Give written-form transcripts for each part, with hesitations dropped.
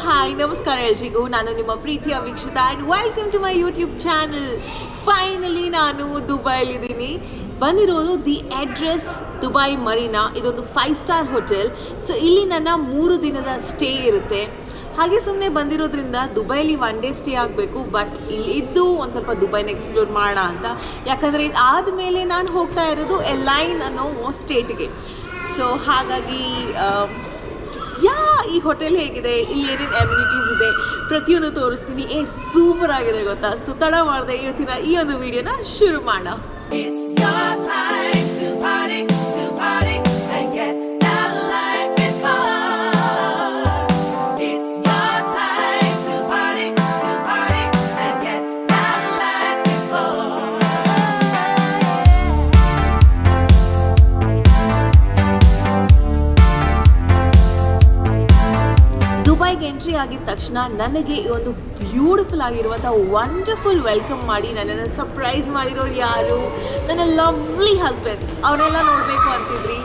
Hi ನಮಸ್ಕಾರ ಎಲ್ರಿಗೂ. ನಾನು ನಿಮ್ಮ ಪ್ರೀತಿಯ Veekshitha and welcome to my YouTube channel. Finally ನಾನು ದುಬೈಲಿದ್ದೀನಿ. ಬಂದಿರೋದು ದಿ ಅಡ್ರೆಸ್ ದುಬೈ ಮರೀನಾ. ಇದೊಂದು 5 ಸ್ಟಾರ್ ಹೋಟೆಲ್. ಸೊ ಇಲ್ಲಿ ನನ್ನ 3 ದಿನದ ಸ್ಟೇ ಇರುತ್ತೆ. ಹಾಗೆ ಸುಮ್ಮನೆ ಬಂದಿರೋದ್ರಿಂದ ದುಬೈಲಿ 1 ಡೇ ಸ್ಟೇ ಆಗಬೇಕು, ಬಟ್ ಇಲ್ಲಿ ಇದ್ದು ಒಂದು ಸ್ವಲ್ಪ ದುಬೈನ ಎಕ್ಸ್ಪ್ಲೋರ್ ಮಾಡೋಣ ಅಂತ. ಯಾಕಂದರೆ ಇದು ಆದಮೇಲೆ ನಾನು ಹೋಗ್ತಾ ಇರೋದು ಎಲೈನ್ ಅನ್ನೋ ಸ್ಟೇಟ್ಗೆ. ಸೊ ಹಾಗಾಗಿ ಈ ಹೋಟೆಲ್ ಹೇಗಿದೆ, ಇಲ್ಲಿ ಏನೇನು ಅಮ್ಯುನಿಟೀಸ್ ಇದೆ ಪ್ರತಿಯೊಂದು ತೋರಿಸ್ತೀನಿ. ಸೂಪರ್ ಆಗಿದೆ ಗೊತ್ತಾ. ಸೊ ತಡ ಮಾಡಿದೆ ಇವತ್ತಿನ ಈ ಒಂದು ವಿಡಿಯೋನ ಶುರು ಮಾಡೋಣ. ಎಂಟ್ರಿ ಆಗಿದ ತಕ್ಷಣ ನನಗೆ ಈ ಒಂದು ಬ್ಯೂಟಿಫುಲ್ ಆಗಿರುವಂಥ ವಂಡರ್ಫುಲ್ ವೆಲ್ಕಮ್ ಮಾಡಿ ನನ್ನನ್ನು ಸರ್ಪ್ರೈಸ್ ಮಾಡಿರೋರು ಯಾರು? ನನ್ನ ಲವ್ಲಿ ಹಸ್ಬೆಂಡ್. ಅವರೆಲ್ಲ ನೋಡಬೇಕು ಅಂತಿದ್ರಿ,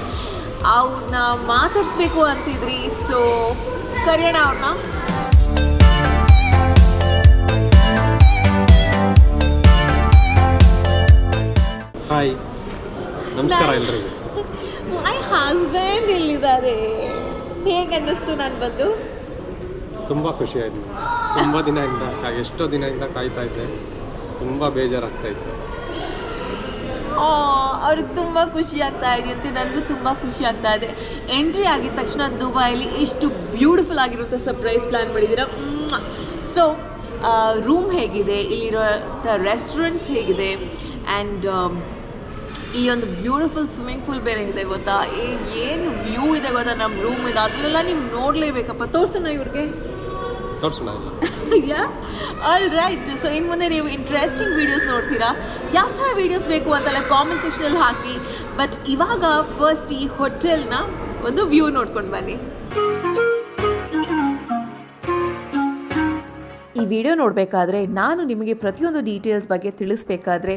ಅವ್ರನ್ನ ಮಾತಾಡಿಸ್ಬೇಕು ಅಂತಿದ್ರಿ. ಸೊ ಕರೆಯೋಣ ಅವ್ರನ್ನ. ಹಾಯ್, ನಮಸ್ಕಾರ ಎಲ್ರಿಗೂ. ಮೈ ಹಸ್ಬೆಂಡ್ ಇಲ್ಲಿದ್ದಾರೆ. ಹೇಗೆ ಅನ್ನಿಸ್ತು ನಾನು ಬಂದು? ತುಂಬ ಖುಷಿ ಆಯಿತು. ಎಷ್ಟೋ ದಿನದಿಂದ ಕಾಯ್ತಾ ಇದ್ದೆ. ತುಂಬ ಬೇಜಾರಾಗ್ತಾ ಇತ್ತು. ಅವ್ರಿಗೆ ತುಂಬ ಖುಷಿ ಆಗ್ತಾ ಇದೆಯಂತೆ, ನನಗೂ ತುಂಬ ಖುಷಿ ಆಗ್ತಾ ಇದೆ. ಎಂಟ್ರಿ ಆಗಿದ ತಕ್ಷಣ ದುಬೈಲಿ ಇಷ್ಟು ಬ್ಯೂಟಿಫುಲ್ ಆಗಿರುತ್ತೆ ಸರ್ಪ್ರೈಸ್ ಪ್ಲ್ಯಾನ್ ಮಾಡಿದ್ದೀರಾ. ಸೊ ರೂಮ್ ಹೇಗಿದೆ, ಇಲ್ಲಿರೋಂಥ ರೆಸ್ಟೋರೆಂಟ್ಸ್ ಹೇಗಿದೆ, ಆ್ಯಂಡ್ ಈ ಒಂದು ಬ್ಯೂಟಿಫುಲ್ ಸ್ವಿಮ್ಮಿಂಗ್ ಪೂಲ್ ಬೇರೆ ಇದೆ ಗೊತ್ತಾ. ಏನು ವ್ಯೂ ಇದೆ ಗೊತ್ತಾ ನಮ್ಮ ರೂಮ್ ಇದೆ. ಅದನ್ನೆಲ್ಲ ನೀವು ನೋಡಲೇಬೇಕಪ್ಪ. ತೋರಿಸೋಣ ಇವ್ರಿಗೆ. ಯಾ ಆಲ್ ರೈಟ್. ಸೊ ಇನ್ನು ಮುಂದೆ ನೀವು ಇಂಟ್ರೆಸ್ಟಿಂಗ್ ವೀಡಿಯೋಸ್ ನೋಡ್ತೀರಾ. ಯಾವ ಥರ ವೀಡಿಯೋಸ್ ಬೇಕು ಅಂತೆಲ್ಲ ಕಾಮೆಂಟ್ ಸೆಕ್ಷನಲ್ಲಿ ಹಾಕಿ. ಬಟ್ ಇವಾಗ ಫಸ್ಟ್ ಈ ಹೋಟೆಲ್ನ ಒಂದು ವ್ಯೂ ನೋಡ್ಕೊಂಡು ಬನ್ನಿ. ಈ ವಿಡಿಯೋ ನೋಡಬೇಕಾದ್ರೆ ನಾನು ನಿಮಗೆ ಪ್ರತಿಯೊಂದು ಡೀಟೇಲ್ಸ್ ಬಗ್ಗೆ ತಿಳಿಸ್ಬೇಕಾದ್ರೆ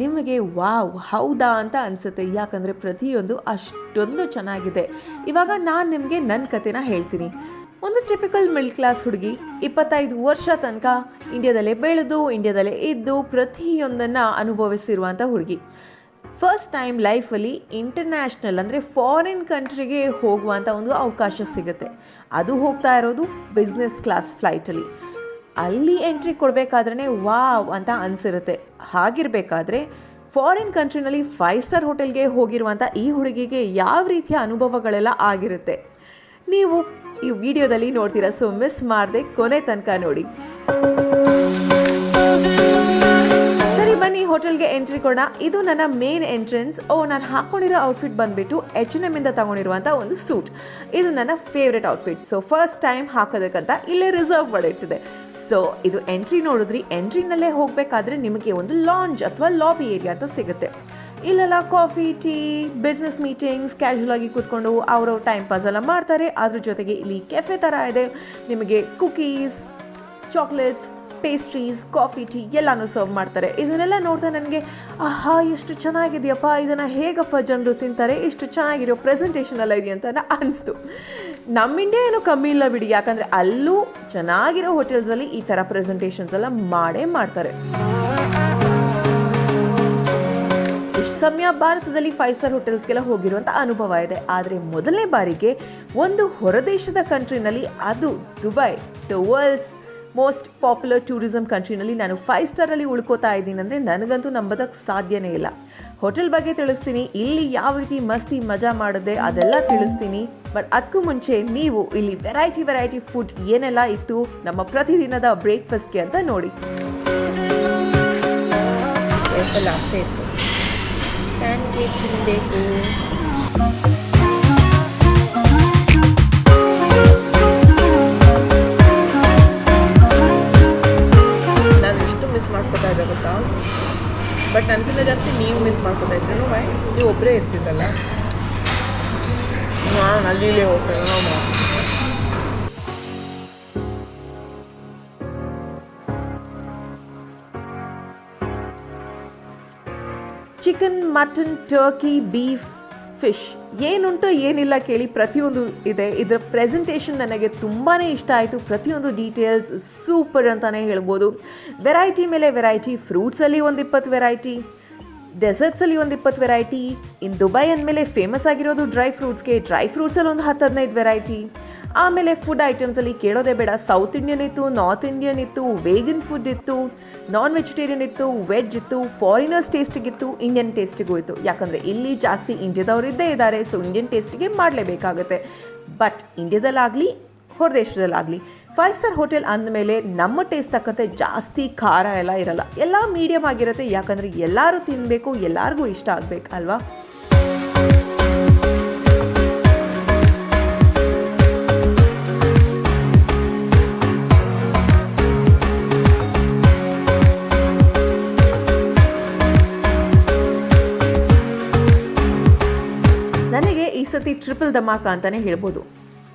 ನಿಮಗೆ ವಾವ್ ಹೌದಾ ಅಂತ ಅನಿಸುತ್ತೆ. ಯಾಕಂದರೆ ಪ್ರತಿಯೊಂದು ಅಷ್ಟೊಂದು ಚೆನ್ನಾಗಿದೆ. ಇವಾಗ ನಾನು ನಿಮಗೆ ನನ್ನ ಕಥೆನ ಹೇಳ್ತೀನಿ. ಒಂದು ಟಿಪಿಕಲ್ ಮಿಡ್ಲ್ ಕ್ಲಾಸ್ ಹುಡುಗಿ, 25 ವರ್ಷ ತನಕ ಇಂಡಿಯಾದಲ್ಲೇ ಬೆಳೆದು ಇಂಡಿಯಾದಲ್ಲೇ ಇದ್ದು ಪ್ರತಿಯೊಂದನ್ನು ಅನುಭವಿಸಿರುವಂಥ ಹುಡುಗಿ. ಫಸ್ಟ್ ಟೈಮ್ ಲೈಫಲ್ಲಿ ಇಂಟರ್ನ್ಯಾಷನಲ್ ಅಂದರೆ ಫಾರಿನ್ ಕಂಟ್ರಿಗೆ ಹೋಗುವಂಥ ಒಂದು ಅವಕಾಶ ಸಿಗುತ್ತೆ. ಅದು ಹೋಗ್ತಾ ಇರೋದು ಬಿಸ್ನೆಸ್ ಕ್ಲಾಸ್ ಫ್ಲೈಟಲ್ಲಿ. ಅಲ್ಲಿ ಎಂಟ್ರಿ ಕೊಡಬೇಕಾದ್ರೇ ವಾವ್ ಅಂತ ಅನಿಸಿರುತ್ತೆ. ಹಾಗಿರಬೇಕಾದ್ರೆ ಫಾರಿನ್ ಕಂಟ್ರಿನಲ್ಲಿ 5 ಸ್ಟಾರ್ ಹೋಟೆಲ್ಗೆ ಹೋಗಿರುವಂಥ ಈ ಹುಡುಗಿಗೆ ಯಾವ ರೀತಿಯ ಅನುಭವಗಳೆಲ್ಲ ಆಗಿರುತ್ತೆ ನೀವು ಈ ವಿಡಿಯೋದಲ್ಲಿ ನೋಡ್ತೀರಾ. ಸೊ ಮಿಸ್ ಮಾಡದೆ ಕೊನೆ ತನಕ ನೋಡಿ. ಸರಿ ಬನ್ನಿ ಹೋಟೆಲ್ಗೆ ಎಂಟ್ರಿ ಕೊಡೋಣ. ಇದು ನನ್ನ ಮೇನ್ ಎಂಟ್ರೆನ್ಸ್. ನಾನು ಹಾಕ್ಕೊಂಡಿರೋ ಔಟ್ಫಿಟ್ ಬಂದುಬಿಟ್ಟು H&M ಇಂದ ತಗೊಂಡಿರುವಂಥ ಒಂದು ಸೂಟ್. ಇದು ನನ್ನ favourite outfit. So first time ಹಾಕೋದಕ್ಕಂತ ಇಲ್ಲೇ ರಿಸರ್ವ್ ಮಾಡಿಟ್ಟಿದೆ. ಸೊ ಇದು ಎಂಟ್ರಿ ನೋಡಿದ್ರಿ. ಎಂಟ್ರಿನಲ್ಲೇ ಹೋಗಬೇಕಾದ್ರೆ ನಿಮಗೆ ಒಂದು ಲಾಂಜ್ ಅಥವಾ ಲಾಬಿ ಏರಿಯಾ ಅಂತ ಸಿಗುತ್ತೆ. ಇಲ್ಲೆಲ್ಲ coffee, tea, business meetings, casual ಆಗಿ ಕೂತ್ಕೊಂಡು ಅವರು ಟೈಮ್ ಪಾಸ್ ಎಲ್ಲ ಮಾಡ್ತಾರೆ. ಅದ್ರ ಜೊತೆಗೆ ಇಲ್ಲಿ ಕೆಫೆ ಥರ ಇದೆ. ನಿಮಗೆ cookies, chocolates, pastries, coffee, tea ಎಲ್ಲನೂ ಸರ್ವ್ ಮಾಡ್ತಾರೆ. ಇದನ್ನೆಲ್ಲ ನೋಡ್ತಾ ನನಗೆ ಆಹಾ ಎಷ್ಟು ಚೆನ್ನಾಗಿದೆಯಪ್ಪ, ಇದನ್ನು ಹೇಗಪ್ಪ ಜನರು ತಿಂತಾರೆ, ಇಷ್ಟು ಚೆನ್ನಾಗಿರೋ ಪ್ರೆಸೆಂಟೇಷನ್ ಎಲ್ಲ ಇದೆಯಂತ ಅನಿಸ್ತು. ನಮ್ಮ ಇಂಡಿಯಾ ಏನೂ ಕಮ್ಮಿ ಇಲ್ಲ ಬಿಡಿ. ಯಾಕಂದರೆ ಅಲ್ಲೂ ಚೆನ್ನಾಗಿರೋ ಹೋಟೆಲ್ಸಲ್ಲಿ ಈ ಥರ ಪ್ರೆಸೆಂಟೇಷನ್ಸ್ ಎಲ್ಲ ಮಾಡೇ ಮಾಡ್ತಾರೆ. ಇಷ್ಟು ಸಮಯ ಭಾರತದಲ್ಲಿ 5 ಸ್ಟಾರ್ ಹೋಟೆಲ್ಸ್ಗೆಲ್ಲ ಹೋಗಿರುವಂಥ ಅನುಭವ ಇದೆ. ಆದರೆ ಮೊದಲನೇ ಬಾರಿಗೆ ಒಂದು ಹೊರದೇಶದ ಕಂಟ್ರಿನಲ್ಲಿ, ಅದು Dubai, the world's most popular tourism ಕಂಟ್ರಿನಲ್ಲಿ ನಾನು 5 ಸ್ಟಾರಲ್ಲಿ ಉಳ್ಕೋತಾ ಇದ್ದೀನಿ ಅಂದರೆ ನನಗಂತೂ ನಂಬೋದಕ್ಕೆ ಸಾಧ್ಯನೇ ಇಲ್ಲ. ಹೋಟೆಲ್ ಬಗ್ಗೆ ತಿಳಿಸ್ತೀನಿ, ಇಲ್ಲಿ ಯಾವ ರೀತಿ ಮಸ್ತಿ ಮಜಾ ಮಾಡಿದೆ ಅದೆಲ್ಲ ತಿಳಿಸ್ತೀನಿ. ಬಟ್ ಅದಕ್ಕೂ ಮುಂಚೆ ನೀವು ಇಲ್ಲಿ ವೆರೈಟಿ ಫುಡ್ ಏನೆಲ್ಲ ಇತ್ತು ನಮ್ಮ ಪ್ರತಿದಿನದ ಬ್ರೇಕ್ಫಾಸ್ಟ್ಗೆ ಅಂತ ನೋಡಿ. ಪ್ಯಾನ್ ಕೇಕ್ ತಿನ್ನಬೇಕು. ನಾನು ಎಷ್ಟು ಮಿಸ್ ಮಾಡ್ಕೊತಾ ಇದ್ದೆ ಗೊತ್ತಾ. ಬಟ್ ನನಗಿಂತ ಜಾಸ್ತಿ ನೀವು ಮಿಸ್ ಮಾಡ್ಕೊತಾ ಇದ್ರೇನು? ನೀವು ಒಬ್ಬರೇ ಇರ್ತಿದ್ದಲ್ಲ, ನಾನು ಅಲ್ಲಿ ಹೋಗ್ತೇನೆ. Chicken, mutton, Turkey, beef, fish ಏನುಂಟು ಏನಿಲ್ಲ ಕೇಳಿ ಪ್ರತಿಯೊಂದು ಇದೆ. ಇದರ ಪ್ರೆಸೆಂಟೇಷನ್ ನನಗೆ ತುಂಬಾ ಇಷ್ಟ ಆಯಿತು. ಪ್ರತಿಯೊಂದು ಡೀಟೇಲ್ಸ್ ಸೂಪರ್ ಅಂತಲೇ ಹೇಳ್ಬೋದು. ವೆರೈಟಿ ಮೇಲೆ ವೆರೈಟಿ, ಫ್ರೂಟ್ಸಲ್ಲಿ ಒಂದು 20 ವೆರೈಟಿ, ಡೆಸರ್ಟ್ಸಲ್ಲಿ ಒಂದು 20 ವೆರೈಟಿ. ಇನ್ನು ದುಬೈ ಅಂದಮೇಲೆ ಫೇಮಸ್ ಆಗಿರೋದು ಡ್ರೈ ಫ್ರೂಟ್ಸಲ್ಲಿ ಒಂದು 10-15 ವೆರೈಟಿ. ಆಮೇಲೆ ಫುಡ್ ಐಟಮ್ಸಲ್ಲಿ ಕೇಳೋದೇ ಬೇಡ, ಸೌತ್ ಇಂಡಿಯನ್ ಇತ್ತು, ನಾರ್ತ್ ಇಂಡಿಯನ್ ಇತ್ತು, ವೇಗನ್ ಫುಡ್ ಇತ್ತು, ನಾನ್ ವೆಜಿಟೇರಿಯನ್ ಇತ್ತು, ವೆಜ್ ಇತ್ತು, ಫಾರಿನರ್ಸ್ ಟೇಸ್ಟಿಗಿತ್ತು, ಇಂಡಿಯನ್ ಟೇಸ್ಟಿಗೂ ಇತ್ತು. ಯಾಕಂದರೆ ಇಲ್ಲಿ ಜಾಸ್ತಿ ಇಂಡಿಯಾದವರು ಇದ್ದೇ ಇದ್ದಾರೆ, ಸೊ ಇಂಡಿಯನ್ ಟೇಸ್ಟಿಗೆ ಮಾಡಲೇಬೇಕಾಗುತ್ತೆ. ಬಟ್ ಇಂಡಿಯಾದಲ್ಲಾಗಲಿ ಹೊರದೇಶದಲ್ಲಾಗಲಿ 5 ಸ್ಟಾರ್ ಹೋಟೆಲ್ ಅಂದಮೇಲೆ ನಮ್ಮ ಟೇಸ್ಟ್ ತಕ್ಕಂತೆ ಜಾಸ್ತಿ ಖಾರ ಎಲ್ಲ ಇರಲ್ಲ, ಎಲ್ಲ ಮೀಡಿಯಮ್ ಆಗಿರುತ್ತೆ. ಯಾಕಂದರೆ ಎಲ್ಲರೂ ತಿನ್ನಬೇಕು, ಎಲ್ಲರಿಗೂ ಇಷ್ಟ ಆಗಬೇಕು ಅಲ್ವಾ. ನನಗೆ ಈ ಸತಿ ಟ್ರಿಪಲ್ ಧಮಾಕ ಅಂತಲೇ ಹೇಳ್ಬೋದು.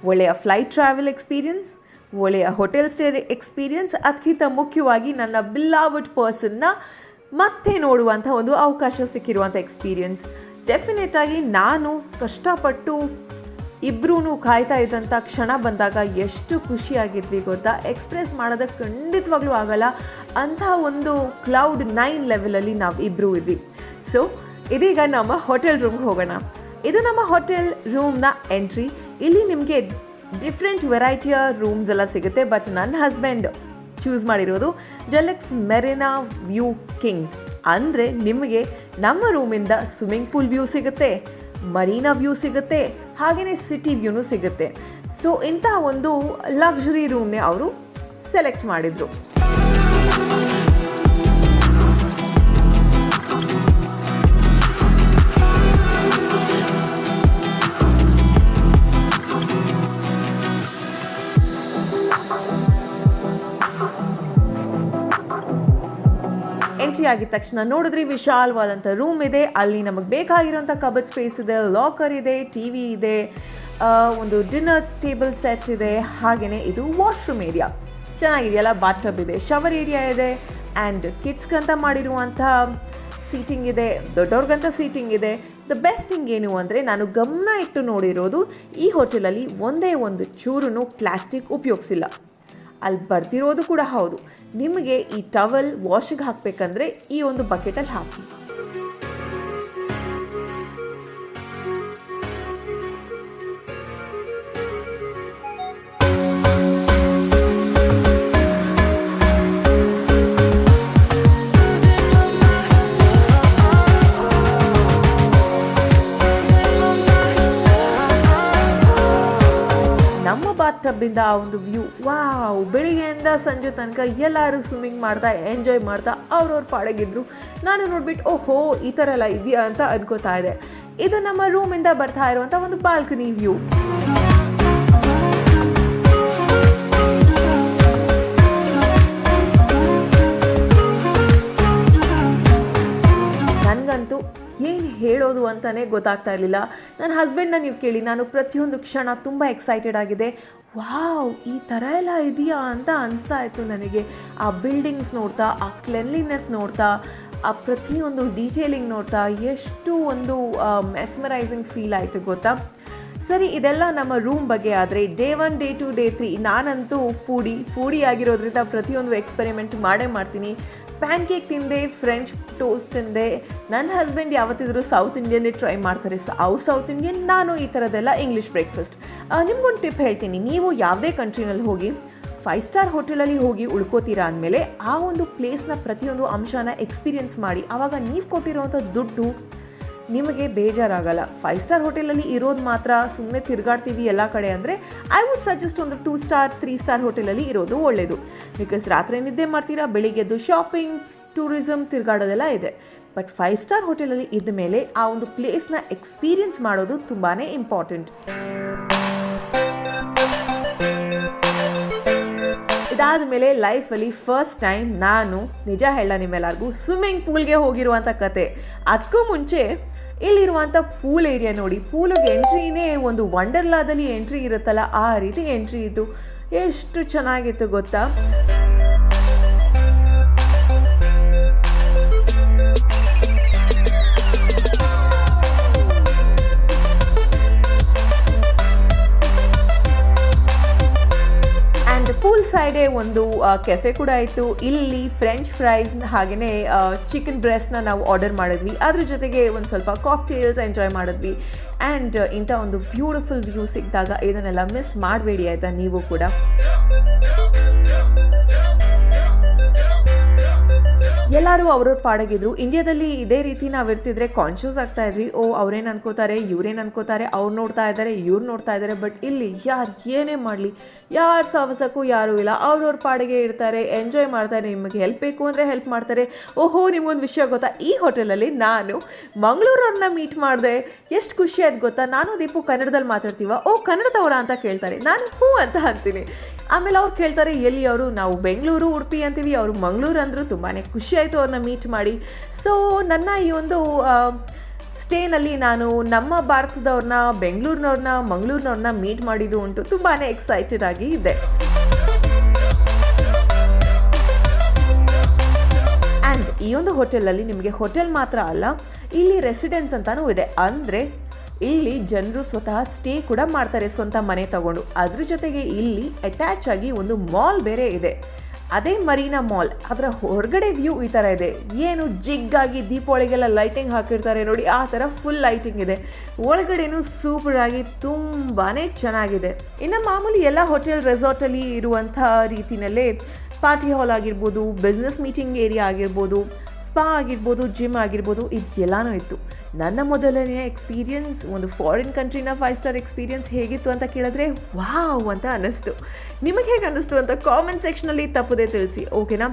ಒಳ್ಳೆಯ ಫ್ಲೈಟ್ ಟ್ರಾವೆಲ್ ಎಕ್ಸ್ಪೀರಿಯನ್ಸ್, ಒಳ್ಳೆಯ ಹೋಟೆಲ್ ಸ್ಟೇ ಎಕ್ಸ್ಪೀರಿಯನ್ಸ್, ಅದಕ್ಕಿಂತ ಮುಖ್ಯವಾಗಿ ನನ್ನ ಬಿಲಾವಡ್ ಪರ್ಸನ್ನ ಮತ್ತೆ ನೋಡುವಂಥ ಒಂದು ಅವಕಾಶ ಸಿಕ್ಕಿರುವಂಥ ಎಕ್ಸ್ಪೀರಿಯನ್ಸ್. ಡೆಫಿನೆಟಾಗಿ ನಾನು ಕಷ್ಟಪಟ್ಟು ಇಬ್ಬರೂ ಕಾಯ್ತಾ ಇದ್ದಂಥ ಕ್ಷಣ ಬಂದಾಗ ಎಷ್ಟು ಖುಷಿಯಾಗಿದ್ವಿ ಗೊತ್ತಾ. ಎಕ್ಸ್ಪ್ರೆಸ್ ಮಾಡೋದಕ್ಕೆ ಖಂಡಿತವಾಗ್ಲೂ ಆಗಲ್ಲ, ಅಂಥ ಒಂದು ಕ್ಲೌಡ್ 9 ಲೆವೆಲಲ್ಲಿ ನಾವು ಇಬ್ಬರೂ ಇದ್ವಿ. ಸೊ ಇದೀಗ ನಮ್ಮ ಹೋಟೆಲ್ ರೂಮ್ಗೆ ಹೋಗೋಣ. ಇದು ನಮ್ಮ ಹೋಟೆಲ್ ರೂಮ್ನ ಎಂಟ್ರಿ. ಇಲ್ಲಿ ನಿಮಗೆ ಡಿಫ್ರೆಂಟ್ ವೆರೈಟಿಯ ರೂಮ್ಸ್ ಎಲ್ಲ ಸಿಗುತ್ತೆ. ಬಟ್ ನನ್ನ ಹಸ್ಬೆಂಡ್ ಚೂಸ್ ಮಾಡಿರೋದು ಡೆಲಕ್ಸ್ ಮೆರಿನಾ ವ್ಯೂ ಕಿಂಗ್. ಅಂದರೆ ನಿಮಗೆ ನಮ್ಮ ರೂಮಿಂದ ಸ್ವಿಮ್ಮಿಂಗ್ ಪೂಲ್ ವ್ಯೂ ಸಿಗುತ್ತೆ, ಮರೀನಾ ವ್ಯೂ ಸಿಗುತ್ತೆ, ಹಾಗೆಯೇ ಸಿಟಿ ವ್ಯೂನೂ ಸಿಗುತ್ತೆ. ಸೊ ಇಂಥ ಒಂದು ಲಕ್ಸುರಿ ರೂಮ್ನೇ ಅವರು ಸೆಲೆಕ್ಟ್ ಮಾಡಿದರು. ಎಂಟ್ರಿ ಆಗಿದ ತಕ್ಷಣ ನೋಡಿದ್ರಿ ವಿಶಾಲವಾದಂಥ ರೂಮ್ ಇದೆ. ಅಲ್ಲಿ ನಮಗೆ ಬೇಕಾಗಿರೋಂಥ ಕಬರ್ಡ್ ಸ್ಪೇಸ್ ಇದೆ, ಲಾಕರ್ ಇದೆ, ಟಿ ವಿ ಇದೆ, ಒಂದು ಡಿನ್ನರ್ ಟೇಬಲ್ ಸೆಟ್ ಇದೆ, ಹಾಗೆಯೇ ಇದು ವಾಶ್ರೂಮ್ ಏರಿಯಾ ಚೆನ್ನಾಗಿದೆಯಲ್ಲ. ಬಾತ್ ಟಬ್ ಇದೆ, ಶವರ್ ಏರಿಯಾ ಇದೆ, ಆ್ಯಂಡ್ ಕಿಡ್ಸ್ಗಂತ ಮಾಡಿರುವಂಥ ಸೀಟಿಂಗ್ ಇದೆ, ದೊಡ್ಡವ್ರಿಗಂತ ಸೀಟಿಂಗ್ ಇದೆ. ದ ಬೆಸ್ಟ್ ಥಿಂಗ್ ಏನು ಅಂದರೆ ನಾನು ಗಮನ ಇಟ್ಟು ನೋಡಿರೋದು ಈ ಹೋಟೆಲಲ್ಲಿ ಒಂದೇ ಒಂದು ಚೂರು ಪ್ಲಾಸ್ಟಿಕ್ ಉಪಯೋಗಿಸಿಲ್ಲ. ಅಲ್ಲಿ ಬರ್ತಿರೋದು ಕೂಡ ಹೌದು, ನಿಮಗೆ ಈ ಟವಲ್ ವಾಶಿಗೆ ಹಾಕಬೇಕಂದ್ರೆ ಈ ಒಂದು ಬಕೆಟಲ್ಲಿ ಹಾಕಿ. ಬಾತ್ ಟಬ್ಬಿಂದ ಆ ಒಂದು ವ್ಯೂ, ವಾವ್! ಬೆಳಿಗ್ಗೆಯಿಂದ ಸಂಜೆ ತನಕ ಎಲ್ಲರೂ ಸ್ವಿಮ್ಮಿಂಗ್ ಮಾಡ್ತಾ ಎಂಜಾಯ್ ಮಾಡ್ತಾ ಅವ್ರವ್ರ ಪಾಡಗಿದ್ರು. ನಾನು ನೋಡ್ಬಿಟ್ಟು ಓಹೋ ಈ ಥರ ಎಲ್ಲ ಇದೆಯಾ ಅಂತ ಅನ್ಕೋತಾ ಇದೆ. ಇದು ನಮ್ಮ ರೂಮಿಂದ ಬರ್ತಾ ಇರುವಂಥ ಒಂದು ಬಾಲ್ಕನಿ ವ್ಯೂ. ನನಗಂತೂ ಏನು ಹೇಳೋದು ಅಂತಲೇ ಗೊತ್ತಾಗ್ತಾ ಇರಲಿಲ್ಲ. ನನ್ನ ಹಸ್ಬೆಂಡ್ನ ನೀವು ಕೇಳಿ, ನಾನು ಪ್ರತಿಯೊಂದು ಕ್ಷಣ ತುಂಬ ಎಕ್ಸೈಟೆಡ್ ಆಗಿದೆ. ವಾವ್, ಈ ಥರ ಎಲ್ಲ ಇದೆಯಾ ಅಂತ ಅನಿಸ್ತಾ ಇತ್ತು ನನಗೆ. ಆ ಬಿಲ್ಡಿಂಗ್ಸ್ ನೋಡ್ತಾ, ಆ ಕ್ಲೆನ್ಲಿನೆಸ್ ನೋಡ್ತಾ, ಆ ಪ್ರತಿಯೊಂದು ಡೀಟೇಲಿಂಗ್ ನೋಡ್ತಾ ಎಷ್ಟು ಒಂದು ಮೆಸ್ಮರೈಸಿಂಗ್ ಫೀಲ್ ಆಯಿತು ಗೊತ್ತಾ. ಸರಿ, ಇದೆಲ್ಲ ನಮ್ಮ ರೂಮ್ ಬಗ್ಗೆ ಆದರೆ ಡೇ 1, ಡೇ 2, ಡೇ 3 ನಾನಂತೂ ಫೂಡಿ ಆಗಿರೋದ್ರಿಂದ ಪ್ರತಿಯೊಂದು ಎಕ್ಸ್ಪೆರಿಮೆಂಟ್ ಮಾಡೇ ಮಾಡ್ತೀನಿ. ಪ್ಯಾನ್ ಕೇಕ್ ತಿಂದೆ, ಫ್ರೆಂಚ್ ಟೋಸ್ಟ್ ತಿಂದೆ. ನನ್ನ ಹಸ್ಬೆಂಡ್ ಯಾವತ್ತಿದ್ರು ಸೌತ್ ಇಂಡಿಯನ್ನೇ ಟ್ರೈ ಮಾಡ್ತಾರೆ. ಅವ್ರು ಸೌತ್ ಇಂಡಿಯನ್, ನಾನು ಈ ಥರದ್ದೆಲ್ಲ ಇಂಗ್ಲೀಷ್ ಬ್ರೇಕ್ಫಾಸ್ಟ್. ನಿಮ್ಗೊಂದು ಟಿಪ್ ಹೇಳ್ತೀನಿ, ನೀವು ಯಾವುದೇ ಕಂಟ್ರಿನಲ್ಲಿ ಹೋಗಿ 5 ಸ್ಟಾರ್ ಹೋಟೆಲಲ್ಲಿ ಹೋಗಿ ಉಳ್ಕೋತೀರಾ ಅಂದಮೇಲೆ ಆ ಒಂದು ಪ್ಲೇಸ್ನ ಪ್ರತಿಯೊಂದು ಅಂಶನ ಎಕ್ಸ್ಪೀರಿಯನ್ಸ್ ಮಾಡಿ. ಆವಾಗ ನೀವು ಕೊಟ್ಟಿರೋವಂಥ ದುಡ್ಡು ನಿಮಗೆ ಬೇಜಾರಾಗಲ್ಲ. 5 ಸ್ಟಾರ್ ಹೋಟೆಲಲ್ಲಿ ಇರೋದು ಮಾತ್ರ ಸುಮ್ಮನೆ ತಿರುಗಾಡ್ತೀವಿ ಎಲ್ಲ ಕಡೆ ಅಂದರೆ ಐ ವುಡ್ ಸಜೆಸ್ಟ್ ಒಂದು 2 ಸ್ಟಾರ್ 3 ಸ್ಟಾರ್ ಹೋಟೆಲಲ್ಲಿ ಇರೋದು ಒಳ್ಳೆಯದು. ಬಿಕಾಸ್ ರಾತ್ರಿ ನಿದ್ದೆ ಮಾಡ್ತೀರಾ, ಬೆಳಿಗ್ಗೆದ್ದು ಶಾಪಿಂಗ್, ಟೂರಿಸಮ್, ತಿರುಗಾಡೋದೆಲ್ಲ ಇದೆ. ಬಟ್ 5 ಸ್ಟಾರ್ ಹೋಟೆಲಲ್ಲಿ ಇದ್ದ ಮೇಲೆ ಆ ಒಂದು ಪ್ಲೇಸ್ನ ಎಕ್ಸ್ಪೀರಿಯನ್ಸ್ ಮಾಡೋದು ತುಂಬಾ ಇಂಪಾರ್ಟೆಂಟ್. ಇದಾದ ಮೇಲೆ ಲೈಫಲ್ಲಿ ಫಸ್ಟ್ ಟೈಮ್ ನಾನು ನಿಜ ಹೇಳ ನಿಮ್ಮೆಲ್ಲರಿಗೂ ಸ್ವಿಮ್ಮಿಂಗ್ ಪೂಲ್ಗೆ ಹೋಗಿರುವಂಥ ಕತೆ. ಅದಕ್ಕೂ ಮುಂಚೆ ಇಲ್ಲಿರುವಂಥ ಪೂಲ್ ಏರಿಯಾ ನೋಡಿ, ಪೂಲಿಗೆ ಎಂಟ್ರಿನೇ ಒಂದು ವಂಡರ್ಲಾದಲ್ಲಿ ಎಂಟ್ರಿ ಇರುತ್ತಲ್ಲ ಆ ರೀತಿ ಎಂಟ್ರಿ ಇತ್ತು. ಎಷ್ಟು ಚೆನ್ನಾಗಿತ್ತು ಗೊತ್ತಾ. ಪೂಲ್ ಸೈಡೇ ಒಂದು ಕೆಫೆ ಕೂಡ ಇತ್ತು. ಇಲ್ಲಿ ಫ್ರೆಂಚ್ ಫ್ರೈಸ್ ಹಾಗೆಯೇ ಚಿಕನ್ ಬ್ರೆಸ್ಟ್ನ ನಾವು ಆರ್ಡರ್ ಮಾಡಿದ್ವಿ. ಅದ್ರ ಜೊತೆಗೆ ಒಂದು ಸ್ವಲ್ಪ ಕಾಕ್ಟೇಲ್ಸ್ ಎಂಜಾಯ್ ಮಾಡಿದ್ವಿ. ಆ್ಯಂಡ್ ಇಂಥ ಒಂದು ಬ್ಯೂಟಿಫುಲ್ ವ್ಯೂ ಸಿಕ್ಕಿದಾಗ ಇದನ್ನೆಲ್ಲ ಮಿಸ್ ಮಾಡಬೇಡಿ ಆಯಿತಾ ನೀವು ಕೂಡ. ಎಲ್ಲರೂ ಅವ್ರವ್ರ ಪಾಡಗಿದ್ರು. ಇಂಡಿಯಾದಲ್ಲಿ ಇದೇ ರೀತಿ ನಾವು ಇರ್ತಿದ್ರೆ ಕಾನ್ಷಿಯಸ್ ಆಗ್ತಾ ಇದ್ವಿ, ಓ ಅವ್ರೇನು ಅನ್ಕೋತಾರೆ, ಇವ್ರೇನು ಅನ್ಕೋತಾರೆ, ಅವ್ರು ನೋಡ್ತಾ ಇದ್ದಾರೆ, ಇವ್ರು ನೋಡ್ತಾ ಇದ್ದಾರೆ. ಬಟ್ ಇಲ್ಲಿ ಯಾರು ಏನೇ ಮಾಡಲಿ, ಯಾರ ಸಾಹಸಕ್ಕೂ ಯಾರೂ ಇಲ್ಲ, ಅವ್ರವ್ರ ಪಾಡಿಗೆ ಇರ್ತಾರೆ, ಎಂಜಾಯ್ ಮಾಡ್ತಾರೆ. ನಿಮಗೆ ಹೆಲ್ಪ್ ಬೇಕು ಅಂದರೆ ಹೆಲ್ಪ್ ಮಾಡ್ತಾರೆ. ಓಹೋ, ನಿಮಗೊಂದು ವಿಷಯ ಗೊತ್ತಾ, ಈ ಹೋಟೆಲಲ್ಲಿ ನಾನು ಮಂಗಳೂರವ್ರನ್ನ ಮೀಟ್ ಮಾಡಿದೆ. ಎಷ್ಟು ಖುಷಿ ಆಯ್ತು ಗೊತ್ತಾ. ನಾನು ದೀಪು ಕನ್ನಡದಲ್ಲಿ ಮಾತಾಡ್ತೀವ, ಓ ಕನ್ನಡದವರ ಅಂತ ಕೇಳ್ತಾರೆ, ನಾನು ಹ್ಞೂ ಅಂತ ಅಂತೀನಿ. ಆಮೇಲೆ ಅವ್ರು ಕೇಳ್ತಾರೆ ಎಲ್ಲಿ ಅವರು, ನಾವು ಬೆಂಗಳೂರು ಉಡುಪಿ ಅಂತೀವಿ, ಅವರು ಮಂಗಳೂರು ಅಂದರು. ತುಂಬಾ ಖುಷಿ ಆಯಿತು ಅವ್ರನ್ನ ಮೀಟ್ ಮಾಡಿ. ಸೊ ನನ್ನ ಈ ಒಂದು ಸ್ಟೇನಲ್ಲಿ ನಾನು ನಮ್ಮ ಭಾರತದವ್ರನ್ನ, ಬೆಂಗಳೂರಿನವ್ರನ್ನ, ಮಂಗಳೂರಿನವ್ರನ್ನ ಮೀಟ್ ಮಾಡಿದ್ದು ಉಂಟು. ತುಂಬಾ ಎಕ್ಸೈಟೆಡ್ ಆಗಿ ಇದೆ. ಆ್ಯಂಡ್ ಈ ಒಂದು ಹೋಟೆಲಲ್ಲಿ ನಿಮಗೆ ಹೋಟೆಲ್ ಮಾತ್ರ ಅಲ್ಲ, ಇಲ್ಲಿ ರೆಸಿಡೆನ್ಸ್ ಅಂತಲೂ ಇದೆ. ಅಂದರೆ ಇಲ್ಲಿ ಜನರು ಸ್ವತಃ ಸ್ಟೇ ಕೂಡ ಮಾಡ್ತಾರೆ, ಸ್ವಂತ ಮನೆ ತಗೊಂಡು. ಅದ್ರ ಜೊತೆಗೆ ಇಲ್ಲಿ ಅಟ್ಯಾಚ್ ಆಗಿ ಒಂದು ಮಾಲ್ ಬೇರೆ ಇದೆ, ಅದೇ ಮರೀನಾ ಮಾಲ್. ಅದರ ಹೊರಗಡೆ ವ್ಯೂ ಈ ಥರ ಇದೆ. ಏನು ಜಿಗ್ಗಾಗಿ ದೀಪಾವಳಿಗೆಲ್ಲ ಲೈಟಿಂಗ್ ಹಾಕಿರ್ತಾರೆ ನೋಡಿ, ಆ ಥರ ಫುಲ್ ಲೈಟಿಂಗ್ ಇದೆ. ಒಳಗಡೆನೂ ಸೂಪರಾಗಿ ತುಂಬಾ ಚೆನ್ನಾಗಿದೆ. ಇನ್ನು ಮಾಮೂಲಿ ಎಲ್ಲ ಹೋಟೆಲ್ ರೆಸಾರ್ಟಲ್ಲಿ ಇರುವಂಥ ರೀತಿಯಲ್ಲೇ ಪಾರ್ಟಿ ಹಾಲ್ ಆಗಿರ್ಬೋದು, ಬಿಸ್ನೆಸ್ ಮೀಟಿಂಗ್ ಏರಿಯಾ ಆಗಿರ್ಬೋದು, ಸ್ಪಾ ಆಗಿರ್ಬೋದು, ಜಿಮ್ ಆಗಿರ್ಬೋದು, ಇದು ಎಲ್ಲನೂ ಇತ್ತು. ನನ್ನ ಮೊದಲನೆಯ ಎಕ್ಸ್ಪೀರಿಯನ್ಸ್ ಒಂದು ಫಾರಿನ್ ಕಂಟ್ರಿನ 5 ಸ್ಟಾರ್ ಎಕ್ಸ್ಪೀರಿಯನ್ಸ್ ಹೇಗಿತ್ತು ಅಂತ ಕೇಳಿದ್ರೆ ವಾವ್ ಅಂತ ಅನ್ನಿಸ್ತು. ನಿಮಗೆ ಹೇಗೆ ಅನ್ನಿಸ್ತು ಅಂತ ಕಾಮೆಂಟ್ ಸೆಕ್ಷನಲ್ಲಿ ತಪ್ಪದೇ ತಿಳಿಸಿ, ಓಕೆನಾ.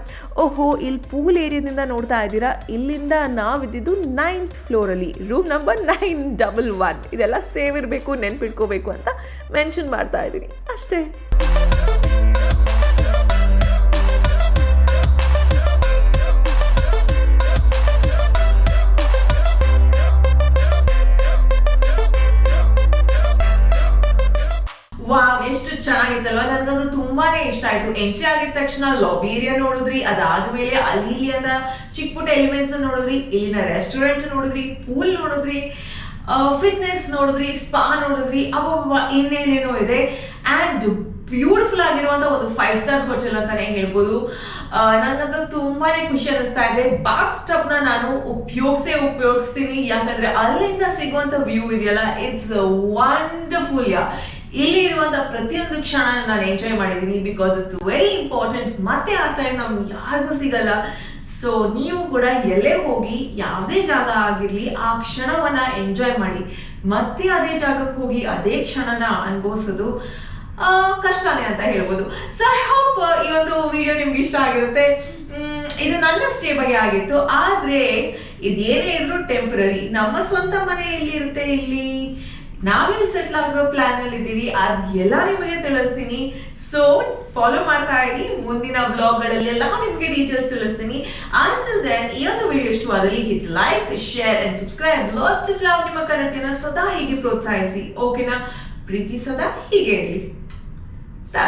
ಓಹೋ, ಇಲ್ಲಿ ಪೂಲ್ ಏರಿಯಾದಿಂದ ನೋಡ್ತಾ ಇದ್ದೀರಾ, ಇಲ್ಲಿಂದ ನಾವಿದ್ದಿದ್ದು 9th ಫ್ಲೋರಲ್ಲಿ, ರೂಮ್ ನಂಬರ್ 911. ಇದೆಲ್ಲ ಸೇವ್ ಇರಬೇಕು, ನೆನ್ಪಿಟ್ಕೋಬೇಕು ಅಂತ ಮೆನ್ಷನ್ ಮಾಡ್ತಾ ಇದ್ದೀನಿ ಅಷ್ಟೇ. ವಾವ್, ಎಷ್ಟು ಚೆನ್ನಾಗಿತ್ತಲ್ವ. ನನಗಂತೂ ತುಂಬಾನೇ ಇಷ್ಟ ಆಯ್ತು. ಎಂಟ್ರಿ ಆಗಿದ ತಕ್ಷಣ ಲಾಬಿ ಏರಿಯಾ ನೋಡಿದ್ರಿ, ಅದಾದ್ಮೇಲೆ ಅಲ್ಲಿ ಅಂತ ಚಿಕ್ಕ ಪುಟ್ಟ ಎಲಿಮೆಂಟ್ಸ್ ನೋಡಿದ್ರಿ, ಇಲ್ಲಿನ ರೆಸ್ಟೋರೆಂಟ್ ನೋಡಿದ್ರಿ, ಪೂಲ್ ನೋಡಿದ್ರಿ, ಫಿಟ್ನೆಸ್ ನೋಡಿದ್ರಿ, ಸ್ಪಾ ನೋಡಿದ್ರಿ, ಅಬ್ಬಬ್ಬ ಇನ್ನೇನೇನೋ ಇದೆ. ಆ್ಯಂಡ್ ಬ್ಯೂಟಿಫುಲ್ ಆಗಿರುವಂತ ಒಂದು 5 ಸ್ಟಾರ್ ಹೋಟೆಲ್ ಅಂತಾನೆ ಹೇಳ್ಬೋದು. ನನಗಂತೂ ತುಂಬಾನೇ ಖುಷಿ ಅನ್ನಿಸ್ತಾ ಇದೆ. ಬಾತ್ ಟಬ್ ನ ನಾನು ಉಪಯೋಗಿಸ್ತೀನಿ, ಯಾಕಂದ್ರೆ ಅಲ್ಲಿಂದ ಸಿಗುವಂತ ವ್ಯೂ ಇದೆಯಲ್ಲ, ಇಟ್ಸ್ ವಂಡರ್ಫುಲ್. ಇಲ್ಲಿ ಇರುವಂತ ಪ್ರತಿಯೊಂದು ಕ್ಷಣ ನಾನು ಎಂಜಾಯ್ ಮಾಡಿದ್ದೀನಿ, ಬಿಕಾಸ್ ಇಟ್ಸ್ ವೆರಿ ಇಂಪಾರ್ಟೆಂಟ್. ಮತ್ತೆ ಆ ಟೈಮ್ ನಮ್ಗೆ ಯಾರಿಗೂ ಸಿಗಲ್ಲ. ಸೊ ನೀವು ಕೂಡ ಎಲ್ಲೇ ಹೋಗಿ ಯಾವುದೇ ಜಾಗ ಆಗಿರ್ಲಿ, ಆ ಕ್ಷಣವನ್ನ ಎಂಜಾಯ್ ಮಾಡಿ. ಮತ್ತೆ ಅದೇ ಜಾಗಕ್ಕೆ ಹೋಗಿ ಅದೇ ಕ್ಷಣನ ಅನುಭವಿಸೋದು ಕಷ್ಟನೇ ಅಂತ ಹೇಳ್ಬೋದು. ಸೊ ಐ ಹೋಪ್ ಈ ಒಂದು ವಿಡಿಯೋ ನಿಮ್ಗೆ ಇಷ್ಟ ಆಗಿರುತ್ತೆ. ಇದು ನನ್ನ ಸ್ಟೇ ಬಗ್ಗೆ ಆಗಿತ್ತು, ಆದ್ರೆ ಇದೇನೇ ಇದ್ರು ಟೆಂಪರರಿ. ನಮ್ಮ ಸ್ವಂತ ಮನೆ ಎಲ್ಲಿರುತ್ತೆ, ಇಲ್ಲಿ ನಾವೆಲ್ಲಿ ಸೆಟ್ಲ್ ಆಗೋ ಪ್ಲಾನ್ ಅಲ್ಲಿ ಇದ್ದೀವಿ, ಅದೆಲ್ಲ ನಿಮಗೆ ತಿಳಿಸ್ತೀನಿ. ಸೊ ಫಾಲೋ ಮಾಡ್ತಾ ಇರಿ. ಮುಂದಿನ ಬ್ಲಾಗ್ಗಳಲ್ಲೆಲ್ಲ ನಿಮಗೆ ಡೀಟೇಲ್ಸ್ ತಿಳಿಸ್ತೀನಿ. ಅಂಟಿಲ್ ದೆನ್, ಈ ಒಂದು ವಿಡಿಯೋ ಇಷ್ಟವಾದಲ್ಲಿ hit like, share and subscribe. Lots of love. ನಿಮ್ಮ ಕನ್ನಡತಿಯನ್ನ ಸದಾ ಹೀಗೆ ಪ್ರೋತ್ಸಾಹಿಸಿ, ಓಕೆನಾ. ಪ್ರೀತಿ ಸದಾ ಹೀಗೆ ಇರಲಿ. ತಾ